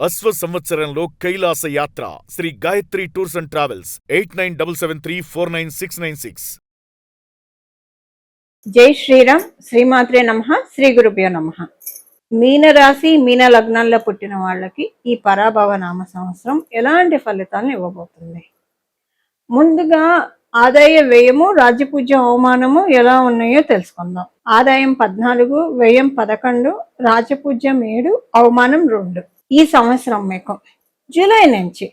అశ్వ సంవత్సరంలో కైలాస యాత్ర Shri Gayatri tours and travels 8977349696. జై శ్రీరామ్. శ్రీమాత్రే నమః. శ్రీ గురుభ్యో నమః. మీనరాశి మీన లగ్నాల్లో పుట్టిన వాళ్ళకి ఈ పరాభవ నామ సంవత్సరం ఎలాంటి ఫలితాలను ఇవ్వబోతుంది? ముందుగా ఆదాయ వ్యయము, రాజ్యపూజ్యం, అవమానము ఎలా ఉన్నాయో తెలుసుకుందాం. ఆదాయం 14, వ్యయం 11, రాజ్యపూజ్యం 7, అవమానం 2. ఈ సంవత్సరం మీకు జూలై నుంచి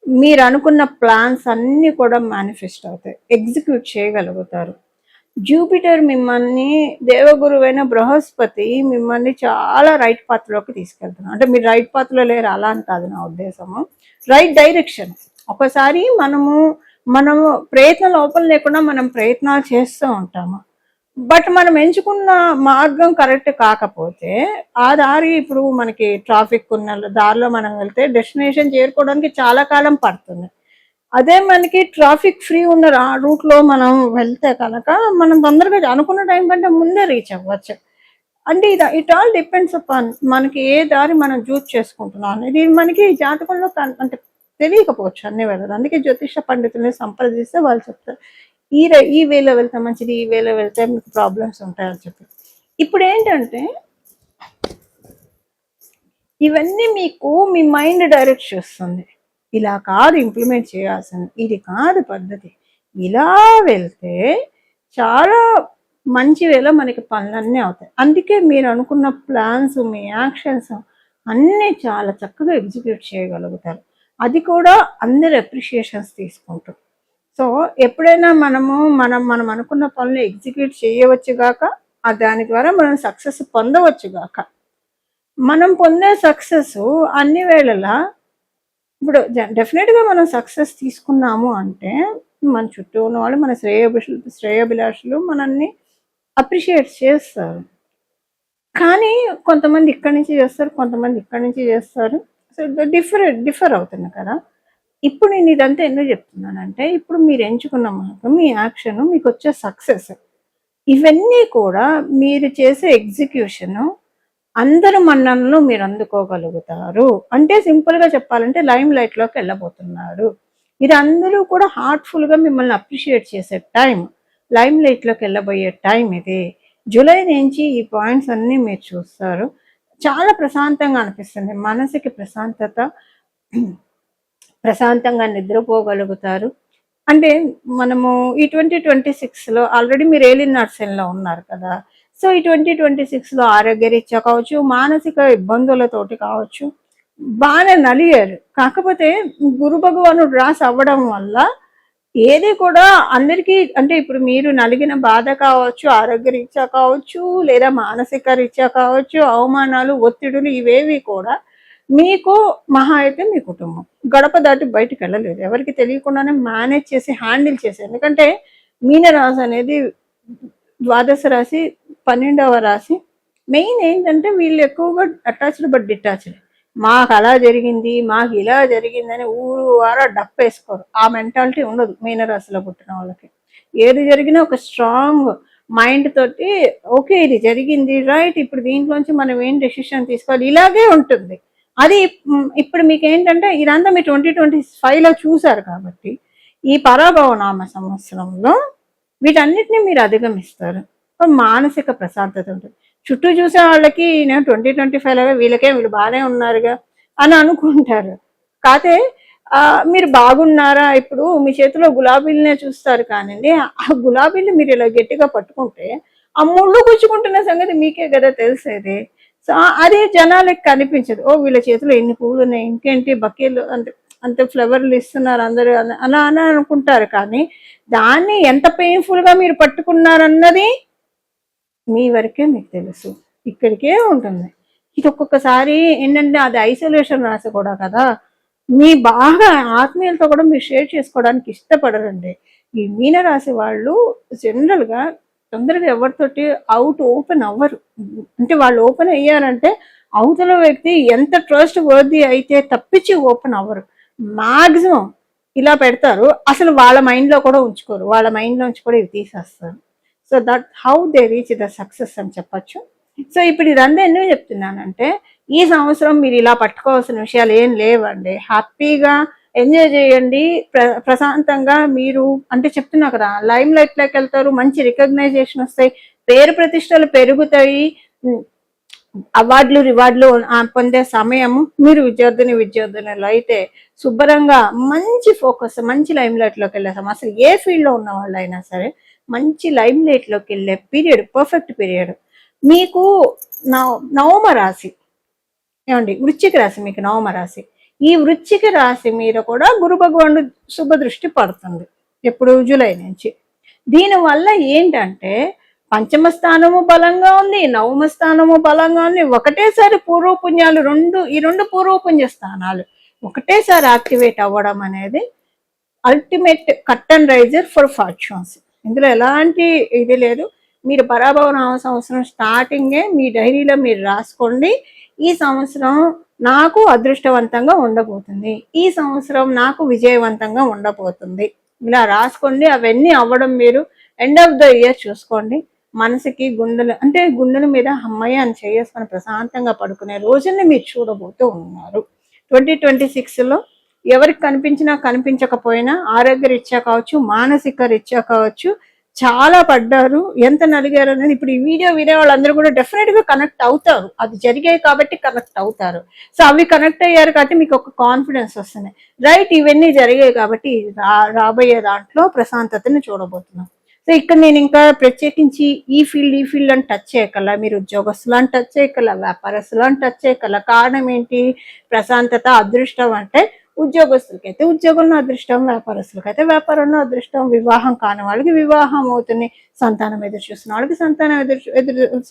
మీరు అనుకున్న ప్లాన్స్ అన్నీ కూడా మేనిఫెస్ట్ అవుతాయి, ఎగ్జిక్యూట్ చేయగలుగుతారు. జూపిటర్ మిమ్మల్ని, దేవగురువైన బృహస్పతి మిమ్మల్ని చాలా రైట్ పాత్రలోకి తీసుకెళ్తున్నారు. అంటే మీరు రైట్ పాత్రలో లేరు అలా అని కాదు నా ఉద్దేశము, రైట్ డైరెక్షన్. ఒకసారి మనము ప్రయత్నం లోపల లేకుండా మనం ప్రయత్నాలు చేస్తూ ఉంటాము. బట్ మనం ఎంచుకున్న మార్గం కరెక్ట్ కాకపోతే ఆ దారి, ఇప్పుడు మనకి ట్రాఫిక్ ఉన్న దారిలో మనం వెళ్తే డెస్టినేషన్ చేరుకోవడానికి చాలా కాలం పడుతుంది. అదే మనకి ట్రాఫిక్ ఫ్రీ ఉన్న రూట్లో మనం వెళ్తే కనుక మనం తొందరగా అనుకున్న టైం కంటే ముందే రీచ్ అవ్వచ్చు. అంటే ఇట్ ఆల్ డిపెండ్స్ అపాన్ మనకి ఏ దారి మనం చూస్ చేసుకుంటున్నాం అనేది మనకి జాతకంలో అంటే తెలియకపోవచ్చు అన్ని వేళలు. అందుకే జ్యోతిష పండితుల్ని సంప్రదిస్తే వాళ్ళు చెప్తారు ఈ వేలో వెళ్తే మంచిది, ఈ వేలో వెళ్తే మీకు ప్రాబ్లమ్స్ ఉంటాయని చెప్పి. ఇప్పుడు ఏంటంటే ఇవన్నీ మీకు మీ మైండ్ డైరెక్ట్ చేస్తుంది. ఇలా కాదు ఇంప్లిమెంట్ చేయాల్సింది, ఇది కాదు పద్ధతి, ఇలా వెళ్తే చాలా మంచి వేళ మనకి పనులన్నీ అవుతాయి. అందుకే మీరు అనుకున్న ప్లాన్స్, మీ యాక్షన్స్ అన్నీ చాలా చక్కగా ఎగ్జిక్యూట్ చేయగలుగుతారు. అది కూడా అందరు అప్రిషియేషన్స్ తీసుకుంటూ. సో ఎప్పుడైనా మనం అనుకున్న పనులు ఎగ్జిక్యూట్ చేయవచ్చు గాక, దాని ద్వారా మనం సక్సెస్ పొందవచ్చు గాక. మనం పొందే సక్సెస్ అన్ని వేళలా ఇప్పుడు డెఫినెట్గా మనం సక్సెస్ తీసుకున్నాము అంటే మన చుట్టూ ఉన్న వాళ్ళు, మన శ్రేయోభిలాషులు మనల్ని అప్రిషియేట్ చేస్తారు. కానీ కొంతమంది ఇక్కడి నుంచి చేస్తారు, కొంతమంది ఇక్కడి నుంచి చేస్తారు. సో డిఫర్ అవుతుంది కదా. ఇప్పుడు నేను ఇదంతా ఎందుకు చెప్తున్నానంటే, ఇప్పుడు మీరు ఎంచుకున్న మార్గం, మీ యాక్షన్, మీకు వచ్చే సక్సెస్, ఇవన్నీ కూడా మీరు చేసే ఎగ్జిక్యూషను అందరు మన్ననలు మీరు అందుకోగలుగుతారు. అంటే సింపుల్గా చెప్పాలంటే లైమ్ లైట్లోకి వెళ్ళబోతున్నారు. ఇది అందరూ కూడా హార్ట్ఫుల్గా మిమ్మల్ని అప్రిషియేట్ చేసే టైం, లైమ్ లైట్లోకి వెళ్ళబోయే టైం ఇది. జూలై నుంచి ఈ పాయింట్స్ అన్నీ మీరు చూస్తారు. చాలా ప్రశాంతంగా అనిపిస్తుంది, మనసుకి ప్రశాంతంగా నిద్రపోగలుగుతారు. అంటే మనము ఈ 2026లో ఆల్రెడీ మీరు ఏలియన్ నర్సెన్లో ఉన్నారు కదా. సో ఈ 2026లో ఆరోగ్యరీత్యా కావచ్చు, మానసిక ఇబ్బందులతోటి కావచ్చు బాగానే నలిగారు. కాకపోతే గురు భగవానుడు రాసి అవ్వడం వల్ల ఏది కూడా అందరికీ, అంటే ఇప్పుడు మీరు నలిగిన బాధ కావచ్చు, ఆరోగ్యరీత్యా కావచ్చు, లేదా మానసిక రీత్యా కావచ్చు, అవమానాలు, ఒత్తిడులు, ఇవేవి కూడా మీకు మహా అయితే మీ కుటుంబం గడప దాటి బయటకు వెళ్ళలేదు. ఎవరికి తెలియకుండానే మేనేజ్ చేసి హ్యాండిల్ చేసి, ఎందుకంటే మీనరాశి అనేది ద్వాదశ రాశి, 12వ రాశి. మెయిన్ ఏంటంటే వీళ్ళు ఎక్కువగా అటాచ్డ్ బట్ డిటాచ్డ్. మాకు అలా జరిగింది, మాకు ఇలా జరిగిందని ఊరు వారా డప్పేసుకోరు. ఆ మెంటాలిటీ ఉండదు మీనరాశిలో పుట్టిన వాళ్ళకి. ఏది జరిగినా ఒక స్ట్రాంగ్ మైండ్ తోటి, ఓకే ఇది జరిగింది రైట్, ఇప్పుడు దీంట్లోంచి మనం ఏం డెసిషన్ తీసుకోవాలి, ఇలాగే ఉంటుంది. అది ఇప్పుడు మీకు ఏంటంటే ఇదంతా మీరు 2025లో చూసారు కాబట్టి ఈ పరాభవ నామ సంవత్సరంలో వీటన్నిటిని మీరు అధిగమిస్తారు. మానసిక ప్రశాంతత ఉంటుంది. చుట్టూ చూసే వాళ్ళకి నేను 2025లో వీళ్ళు బాగానే ఉన్నారుగా అని అనుకుంటారు. కాకపోతే మీరు బాగున్నారా, ఇప్పుడు మీ చేతిలో గులాబీలనే చూస్తారు కానండి, ఆ గులాబీలు మీరు ఇలా గట్టిగా పట్టుకుంటే ఆ ముళ్ళు గుచ్చుకుంటున్న సంగతి మీకే కదా తెలిసేది. సో అది జనాలకి కనిపించదు. ఓ వీళ్ళ చేతిలో ఎన్ని పువ్వులు ఉన్నాయి, ఇంకేంటి బకీలు అంత ఫ్లవర్లు ఇస్తున్నారు అందరూ అలా అని అనుకుంటారు. కానీ దాన్ని ఎంత పెయిన్ఫుల్గా మీరు పట్టుకున్నారన్నది మీ వరకే మీకు తెలుసు, ఇక్కడికే ఉంటుంది. ఇది ఒక్కొక్కసారి ఏంటంటే అది ఐసోలేషన్ రాశి కూడా కదా, మీ బాగా ఆత్మీయులతో కూడా మీరు షేర్ చేసుకోవడానికి ఇష్టపడరండి. ఈ మీనరాశి వాళ్ళు జనరల్గా తొందరగా ఎవరితోటి ఓపెన్ అవ్వరు. అంటే వాళ్ళు ఓపెన్ అయ్యారంటే అవతల వ్యక్తి ఎంత ట్రస్ట్ వర్ది అయితే తప్పించి ఓపెన్ అవ్వరు. మ్యాక్సిమం ఇలా పెడతారు, అసలు వాళ్ళ మైండ్లో కూడా ఉంచుకోరు, వాళ్ళ మైండ్లోంచి కూడా ఇవి తీసేస్తారు. So that how they reach the success అని చెప్పచ్చు. సో ఇప్పుడు ఇదంతా ఎందుకు చెప్తున్నానంటే, ఈ సంవత్సరం మీరు ఇలా పట్టుకోవాల్సిన విషయాలు ఏం లేవండి. హ్యాపీగా ఎంజాయ్ చేయండి. ప్రశాంతంగా మీరు అంటే చెప్తున్నా కదా, లైమ్ లైట్లోకి వెళ్తారు, మంచి రికగ్నైజేషన్ వస్తాయి, పేరు ప్రతిష్టలు పెరుగుతాయి, అవార్డులు రివార్డులు పొందే సమయము. మీరు విద్యార్థులు అయితే శుభ్రంగా మంచి ఫోకస్, మంచి లైమ్ లైట్లోకి వెళ్ళేసాం. అసలు ఏ ఫీల్డ్లో ఉన్న వాళ్ళు అయినా సరే మంచి లైమ్ లైట్లోకి వెళ్ళే పీరియడ్, పర్ఫెక్ట్ పీరియడ్. మీకు నవమ రాశి ఏమండి, వృశ్చిక రాశి, మీకు నవమ రాశి. ఈ వృశ్చిక రాశి మీద కూడా గురు భగవానుడు శుభ దృష్టి పడుతుంది. ఎప్పుడు? జూలై నుంచి. దీనివల్ల ఏంటంటే పంచమ స్థానము బలంగా ఉంది, నవమ స్థానము బలంగా ఉంది. ఒకటేసారి పూర్వపుణ్యాలు ఈ రెండు పూర్వపుణ్య స్థానాలు ఒకటేసారి యాక్టివేట్ అవ్వడం అనేది ultimate cut and raiser for fortunes. ఇందులో ఎలాంటి ఇది లేదు. మీరు పరాభవ నామ సంవత్సరం స్టార్టింగే మీ డైరీలో మీరు రాసుకోండి, ఈ సంవత్సరం నాకు అదృష్టవంతంగా ఉండబోతుంది, ఈ సంవత్సరం నాకు విజయవంతంగా ఉండబోతుంది. ఇలా రాసుకోండి. అవన్నీ అవ్వడం మీరు ఎండ్ ఆఫ్ ద ఇయర్ చూసుకోండి. మనసుకి గుండెల మీద అమ్మయ్య అని చేసుకొని ప్రశాంతంగా పడుకునే రోజుల్ని మీరు చూడబోతూ ఉన్నారు. 2026లో ఎవరికి కనిపించినా కనిపించకపోయినా ఆరోగ్య రీత్యా కావచ్చు, మానసిక రీత్యా కావచ్చు, చాలా పడ్డారు. ఎంత నలిగారు అనేది ఇప్పుడు ఈ వీడియో వినే వాళ్ళందరూ కూడా డెఫినెట్ గా కనెక్ట్ అవుతారు. అది జరిగాయి కాబట్టి కనెక్ట్ అవుతారు. సో అవి కనెక్ట్ అయ్యారు కాబట్టి మీకు ఒక కాన్ఫిడెన్స్ వస్తుంది. రైట్, ఇవన్నీ జరిగాయి కాబట్టి రాబోయే దాంట్లో ప్రశాంతతని చూడబోతున్నాం. సో ఇక్కడ నేను ఇంకా ప్రత్యేకించి ఈ ఫీల్డ్ అని టచ్ చేయగల, మీరు ఉద్యోగస్తులు అని టచ్ చేయగల, వ్యాపారస్తులు అని టచ్ చేయగల. కారణం ఏంటి? ప్రశాంతత, అదృష్టం. అంటే ఉద్యోగస్తులకైతే ఉద్యోగంలో అదృష్టం, వ్యాపారస్తులకైతే వ్యాపారంలో అదృష్టం, వివాహం కాని వాళ్ళకి వివాహం అవుతుంది, సంతానం ఎదురు చూస్తున్న వాళ్ళకి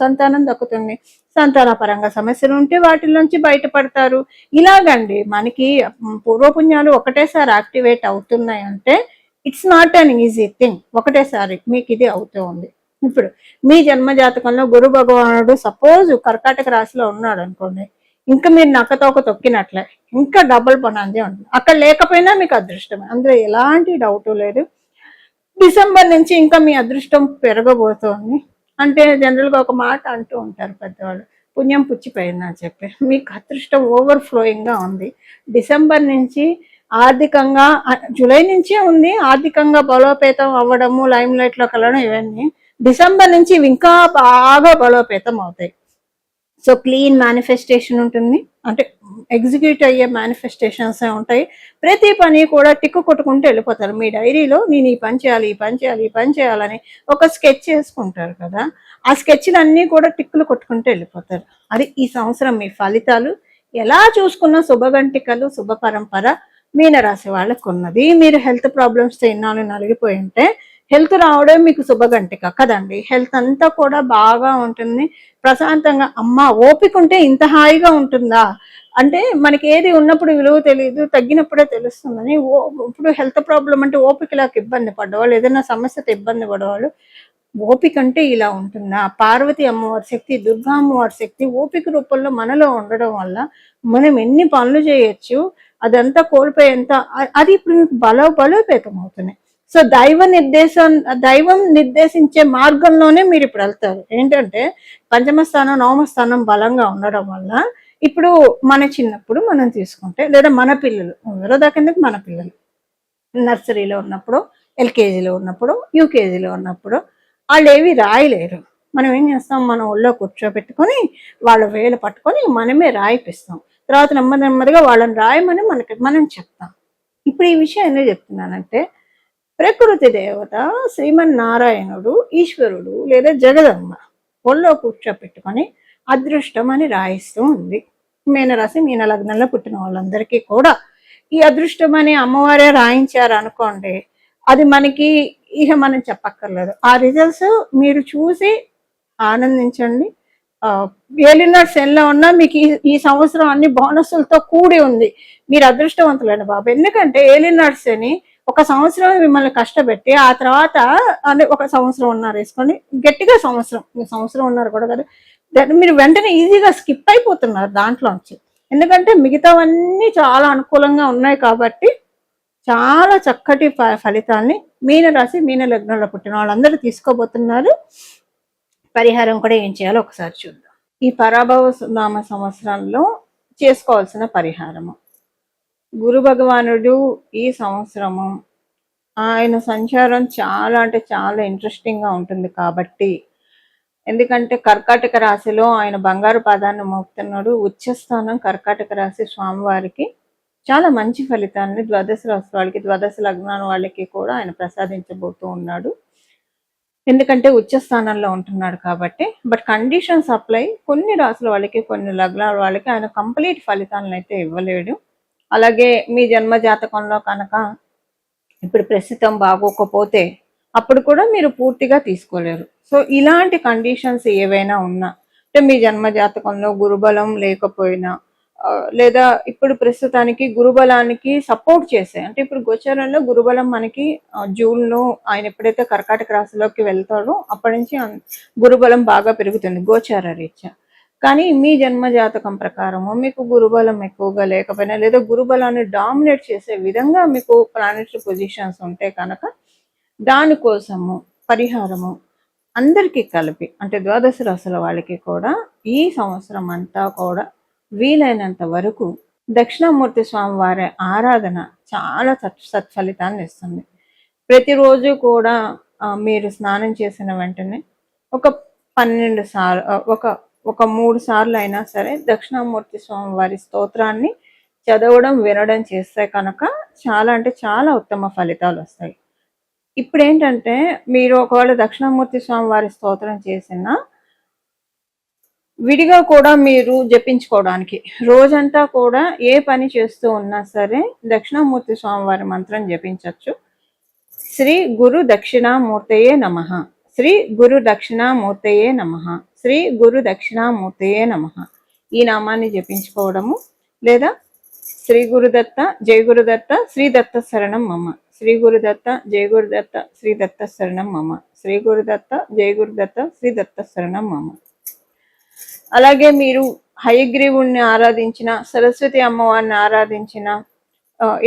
సంతానం దక్కుతుంది, సంతాన పరంగా సమస్యలు ఉంటే వాటిలోంచి బయటపడతారు. ఇలాగండి మనకి పూర్వపుణ్యాలు ఒకటేసారి యాక్టివేట్ అవుతున్నాయి అంటే it's not an easy thing. ఒకటేసారి మీకు ఇది అవుతూ ఉంది. ఇప్పుడు మీ జన్మ జాతకంలో గురు భగవానుడు సపోజ్ కర్కాటక రాశిలో ఉన్నాడు అనుకోండి, ఇంకా మీరు నక్కతోక తొక్కినట్లే, ఇంకా డబుల్ పనందే ఉంటుంది. అక్కడ లేకపోయినా మీకు అదృష్టమే, అందులో ఎలాంటి డౌట్ లేదు. డిసెంబర్ నుంచి ఇంకా మీ అదృష్టం పెరగబోతోంది. అంటే జనరల్గా ఒక మాట అంటూ ఉంటారు పెద్దవాళ్ళు, పుణ్యం పుచ్చిపోయిందని చెప్పి. మీకు అదృష్టం ఓవర్ఫ్లోయింగ్గా ఉంది. డిసెంబర్ నుంచి ఆర్థికంగా, జూలై నుంచే ఉంది ఆర్థికంగా బలోపేతం అవ్వడము, లైమ్ లైట్లోకి వెళ్ళడం, ఇవన్నీ డిసెంబర్ నుంచి ఇవి ఇంకా బాగా బలోపేతం అవుతాయి. సో క్లీన్ మేనిఫెస్టేషన్ ఉంటుంది, అంటే ఎగ్జిక్యూట్ అయ్యే మేనిఫెస్టేషన్స్ ఉంటాయి. ప్రతి పని కూడా టిక్కు కొట్టుకుంటూ వెళ్ళిపోతారు. మీ డైరీలో నేను ఈ పని చేయాలి, ఈ పని చేయాలి, ఈ పని చేయాలని ఒక స్కెచ్ చేసుకుంటారు కదా, ఆ స్కెచ్లు అన్నీ కూడా టిక్కులు కొట్టుకుంటూ వెళ్ళిపోతారు. అది ఈ సంవత్సరం మీ ఫలితాలు. ఎలా చూసుకున్న శుభగంటికలు, శుభ పరంపర మీనరాశి వాళ్ళకు ఉన్నది. మీరు హెల్త్ ప్రాబ్లమ్స్తో ఇన్నాళ్ళు నలిగిపోయి ఉంటే హెల్త్ రావడం మీకు శుభగంటిక కదండి. హెల్త్ అంతా కూడా బాగా ఉంటుంది, ప్రశాంతంగా. అమ్మ ఓపిక ఉంటే ఇంత హాయిగా ఉంటుందా అంటే, మనకి ఏది ఉన్నప్పుడు విలువ తెలియదు, తగ్గినప్పుడే తెలుస్తుందని. ఇప్పుడు హెల్త్ ప్రాబ్లం అంటే ఓపికలాకి ఇబ్బంది పడ్డవాళ్ళు, ఏదైనా సమస్యతో ఇబ్బంది పడేవాళ్ళు, ఓపిక అంటే ఇలా ఉంటుందా? పార్వతి అమ్మవారి శక్తి, దుర్గా అమ్మవారి శక్తి ఓపిక రూపంలో మనలో ఉండడం వల్ల మనం ఎన్ని పనులు చేయొచ్చు, అదంతా కోల్పోయేంత అది ఇప్పుడు మీకు బలోపేతం అవుతున్నాయి. సో దైవం నిర్దేశించే మార్గంలోనే మీరు ఇప్పుడు వెళ్తారు. ఏంటంటే పంచమ స్థానం, నవమ స్థానం బలంగా ఉండడం వల్ల ఇప్పుడు మన చిన్నప్పుడు మనం తీసుకుంటే, లేదా మన పిల్లలు ఎవరో దాకేందుకు, మన పిల్లలు నర్సరీలో ఉన్నప్పుడు, ఎల్కేజీలో ఉన్నప్పుడు, యూకేజీలో ఉన్నప్పుడు వాళ్ళు ఏవి రాయలేరు. మనం ఏం చేస్తాం, మన ఒళ్ళో కూర్చోబెట్టుకొని వాళ్ళ వేలు పట్టుకొని మనమే రాయిపిస్తాం. తర్వాత నెమ్మదిగా వాళ్ళని రాయమని మనం చెప్తాం. ఇప్పుడు ఈ విషయం ఎందుకు చెప్తున్నానంటే, ప్రకృతి దేవత శ్రీమన్నారాయణుడు, ఈశ్వరుడు లేదా జగదమ్మ ఒళ్ళో కూర్చోపెట్టుకొని అదృష్టం అని రాయిస్తూ ఉంది. మీనరాశి, మీన లగ్నంలో పుట్టిన వాళ్ళందరికీ కూడా ఈ అదృష్టం అని అమ్మవారే రాయించారు అనుకోండి, అది మనకి ఇక మనం చెప్పక్కర్లేదు. ఆ రిజల్ట్స్ మీరు చూసి ఆనందించండి. ఏలినాడు శనిలో ఉన్నా మీకు ఈ సంవత్సరం అన్ని బోనస్లతో కూడి ఉంది. మీరు అదృష్టవంతులండి బాబు. ఎందుకంటే ఏలినాడు శని ఒక సంవత్సరం మిమ్మల్ని కష్టపెట్టి, ఆ తర్వాత అంటే ఒక సంవత్సరం ఉన్నారు వేసుకొని, గట్టిగా సంవత్సరం ఉన్నారు కూడా కదా, మీరు వెంటనే ఈజీగా స్కిప్ అయిపోతున్నారు దాంట్లోంచి. ఎందుకంటే మిగతావన్నీ చాలా అనుకూలంగా ఉన్నాయి కాబట్టి చాలా చక్కటి ఫలితాల్ని మీనరాశి, మీన లగ్నంలో పుట్టిన వాళ్ళందరూ తీసుకోబోతున్నారు. పరిహారం కూడా ఏం చేయాలో ఒకసారి చూద్దాం. ఈ పరాభవ నామ సంవత్సరంలో చేసుకోవాల్సిన పరిహారము. గురు భగవానుడు ఈ సంవత్సరము ఆయన సంచారం చాలా అంటే చాలా ఇంట్రెస్టింగ్గా ఉంటుంది కాబట్టి, ఎందుకంటే కర్కాటక రాశిలో ఆయన బంగారు పాదాన్ని మోపుతున్నాడు. ఉచ్చస్థానం కర్కాటక రాశి స్వామివారికి చాలా మంచి ఫలితాన్ని ద్వాదశ రాశి వాళ్ళకి, ద్వాదశ లగ్నాల వాళ్ళకి కూడా ఆయన ప్రసాదించబోతూ ఉన్నాడు. ఎందుకంటే ఉచ్చ స్థానంలో ఉంటున్నాడు కాబట్టి. But conditions apply. కొన్ని రాసుల వాళ్ళకి, కొన్ని లగ్నాల వాళ్ళకి ఆయన కంప్లీట్ ఫలితాలను అయితే ఇవ్వలేడు. అలాగే మీ జన్మ జాతకంలో కనుక ఇప్పుడు ప్రస్తుతం బాగోకపోతే అప్పుడు కూడా మీరు పూర్తిగా తీసుకోలేరు. సో ఇలాంటి కండిషన్స్ ఏవైనా ఉన్నా, అంటే మీ జన్మ జాతకంలో గురుబలం లేకపోయినా, లేదా ఇప్పుడు ప్రస్తుతానికి గురుబలానికి సపోర్ట్ చేసే, అంటే ఇప్పుడు గోచారంలో గురుబలం మనకి జూన్లో ఆయన ఎప్పుడైతే కర్కాటక రాశిలోకి వెళ్తాడో అప్పటి నుంచి గురుబలం బాగా పెరుగుతుంది గోచార రీత్యా. కానీ మీ జన్మ జాతకం ప్రకారము మీకు గురుబలం ఎక్కువగా లేకపోయినా, లేదా గురుబలాన్ని డామినేట్ చేసే విధంగా మీకు ప్లానెటరీ పొజిషన్స్ ఉంటే కనుక దానికోసము పరిహారము అందరికీ కలిపి, అంటే ద్వాదశ రాశుల వాళ్ళకి కూడా ఈ సంవత్సరం అంతా కూడా వీలైనంత వరకు దక్షిణామూర్తి స్వామి వారి ఆరాధన చాలా సత్ఫలితాన్ని ఇస్తుంది. ప్రతిరోజు కూడా మీరు స్నానం చేసిన వెంటనే ఒక 12 సార్లు, ఒక 3 సార్లు అయినా సరే దక్షిణామూర్తి స్వామి వారి స్తోత్రాన్ని చదవడం వినడం చేస్తే కనుక చాలా అంటే చాలా ఉత్తమ ఫలితాలు వస్తాయి. ఇప్పుడు ఏంటంటే మీరు ఒకవేళ దక్షిణామూర్తి స్వామి వారి స్తోత్రం చేసిన విడిగా కూడా మీరు జపించుకోవడానికి రోజంతా కూడా ఏ పని చేస్తూ ఉన్నా సరే దక్షిణామూర్తి స్వామి వారి మంత్రం జపించవచ్చు. శ్రీ గురు దక్షిణామూర్తయే నమః, శ్రీ గురు దక్షిణామూర్తయే నమః, శ్రీ గురు దక్షిణామూర్తయే నమః ఈ నామాన్ని జపించుకోవడము. లేదా శ్రీ గురుదత్త జయ గురుదత్త శ్రీ దత్త శరణం మమ, శ్రీ గురుదత్త జయ గురుదత్త శ్రీ దత్త శరణం మమ, శ్రీ గురుదత్త జయ గురుదత్త శ్రీ దత్త శరణం మమ. అలాగే మీరు హయగ్రీవుణ్ణి ఆరాధించిన, సరస్వతి అమ్మవారిని ఆరాధించిన,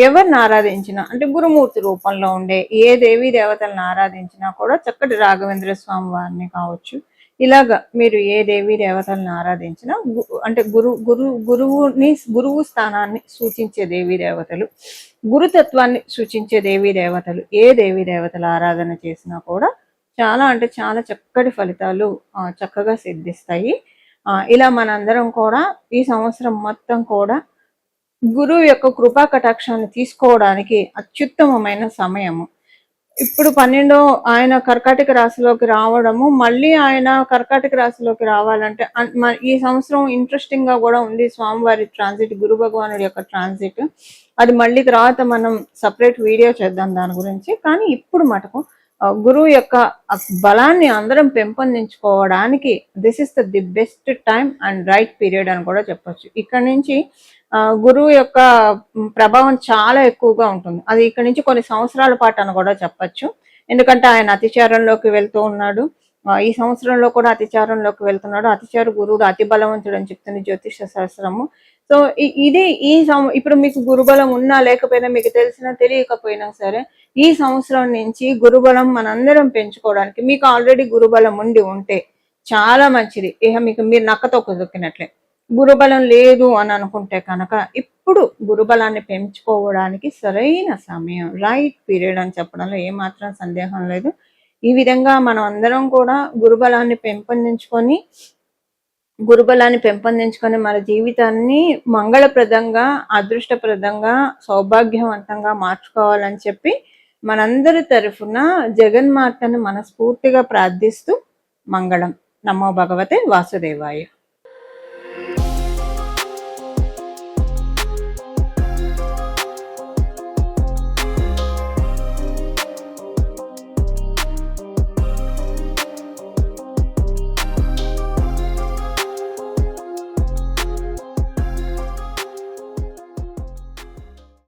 ఎవరిని ఆరాధించినా, అంటే గురుమూర్తి రూపంలో ఉండే ఏ దేవీ దేవతలను ఆరాధించినా కూడా చక్కటి రాఘవేంద్ర స్వామి వారిని కావచ్చు, ఇలాగా మీరు ఏ దేవీ దేవతలను ఆరాధించినా, అంటే గురువు స్థానాన్ని సూచించే దేవీ దేవతలు, గురుతత్వాన్ని సూచించే దేవీ దేవతలు, ఏ దేవీ దేవతల ఆరాధన చేసినా కూడా చాలా అంటే చాలా చక్కటి ఫలితాలు చక్కగా సిద్ధిస్తాయి. ఇలా మనందరం కూడా ఈ సంవత్సరం మొత్తం కూడా గురువు యొక్క కృపా కటాక్షాన్ని తీసుకోవడానికి అత్యుత్తమమైన సమయము. ఇప్పుడు 12 ఆయన కర్కాటక రాశిలోకి రావడము, మళ్ళీ ఆయన కర్కాటక రాశిలోకి రావాలంటే ఈ సంవత్సరం ఇంట్రెస్టింగ్ గా కూడా ఉంది స్వామివారి ట్రాన్సిట్, గురు భగవానుడి యొక్క ట్రాన్సిట్. అది మళ్ళీ తర్వాత మనం సపరేట్ వీడియో చేద్దాం దాని గురించి. కానీ ఇప్పుడు మటుకు గురువు యొక్క బలాన్ని అందరం పెంపొందించుకోవడానికి this is the best time and right period అని కూడా చెప్పొచ్చు. ఇక్కడ నుంచి గురువు యొక్క ప్రభావం చాలా ఎక్కువగా ఉంటుంది. అది ఇక్కడ నుంచి కొన్ని సంవత్సరాల పాటు అని కూడా చెప్పచ్చు. ఎందుకంటే ఆయన అతిచారంలోకి వెళ్తూ ఉన్నాడు. ఈ సంవత్సరంలో కూడా అతిచారంలోకి వెళ్తున్నాడు. అతిచార గురువుడు అతి బలవంతుడు అని చెప్తుంది జ్యోతిష శాస్త్రము. సో ఇది ఇప్పుడు మీకు గురుబలం ఉన్నా లేకపోయినా, మీకు తెలిసినా తెలియకపోయినా సరే, ఈ సంవత్సరం నుంచి గురుబలం మనందరం పెంచుకోవడానికి, మీకు ఆల్రెడీ గురుబలం ఉంటే చాలా మంచిది. ఇక మీకు మీరు నక్కతో కుదుకినట్లే. గురుబలం లేదు అని అనుకుంటే కనుక ఇప్పుడు గురుబలాన్ని పెంచుకోవడానికి సరైన సమయం, రైట్ పీరియడ్ అని చెప్పడంలో ఏమాత్రం సందేహం లేదు. ఈ విధంగా మనం అందరం కూడా గురుబలాన్ని పెంపొందించుకొని మన జీవితాన్ని మంగళప్రదంగా, అదృష్టప్రదంగా, సౌభాగ్యవంతంగా మార్చుకోవాలని చెప్పి మనందరి తరఫున జగన్మాతను మనస్ఫూర్తిగా ప్రార్థిస్తూ మంగళం. నమో భగవతే వాసుదేవాయ.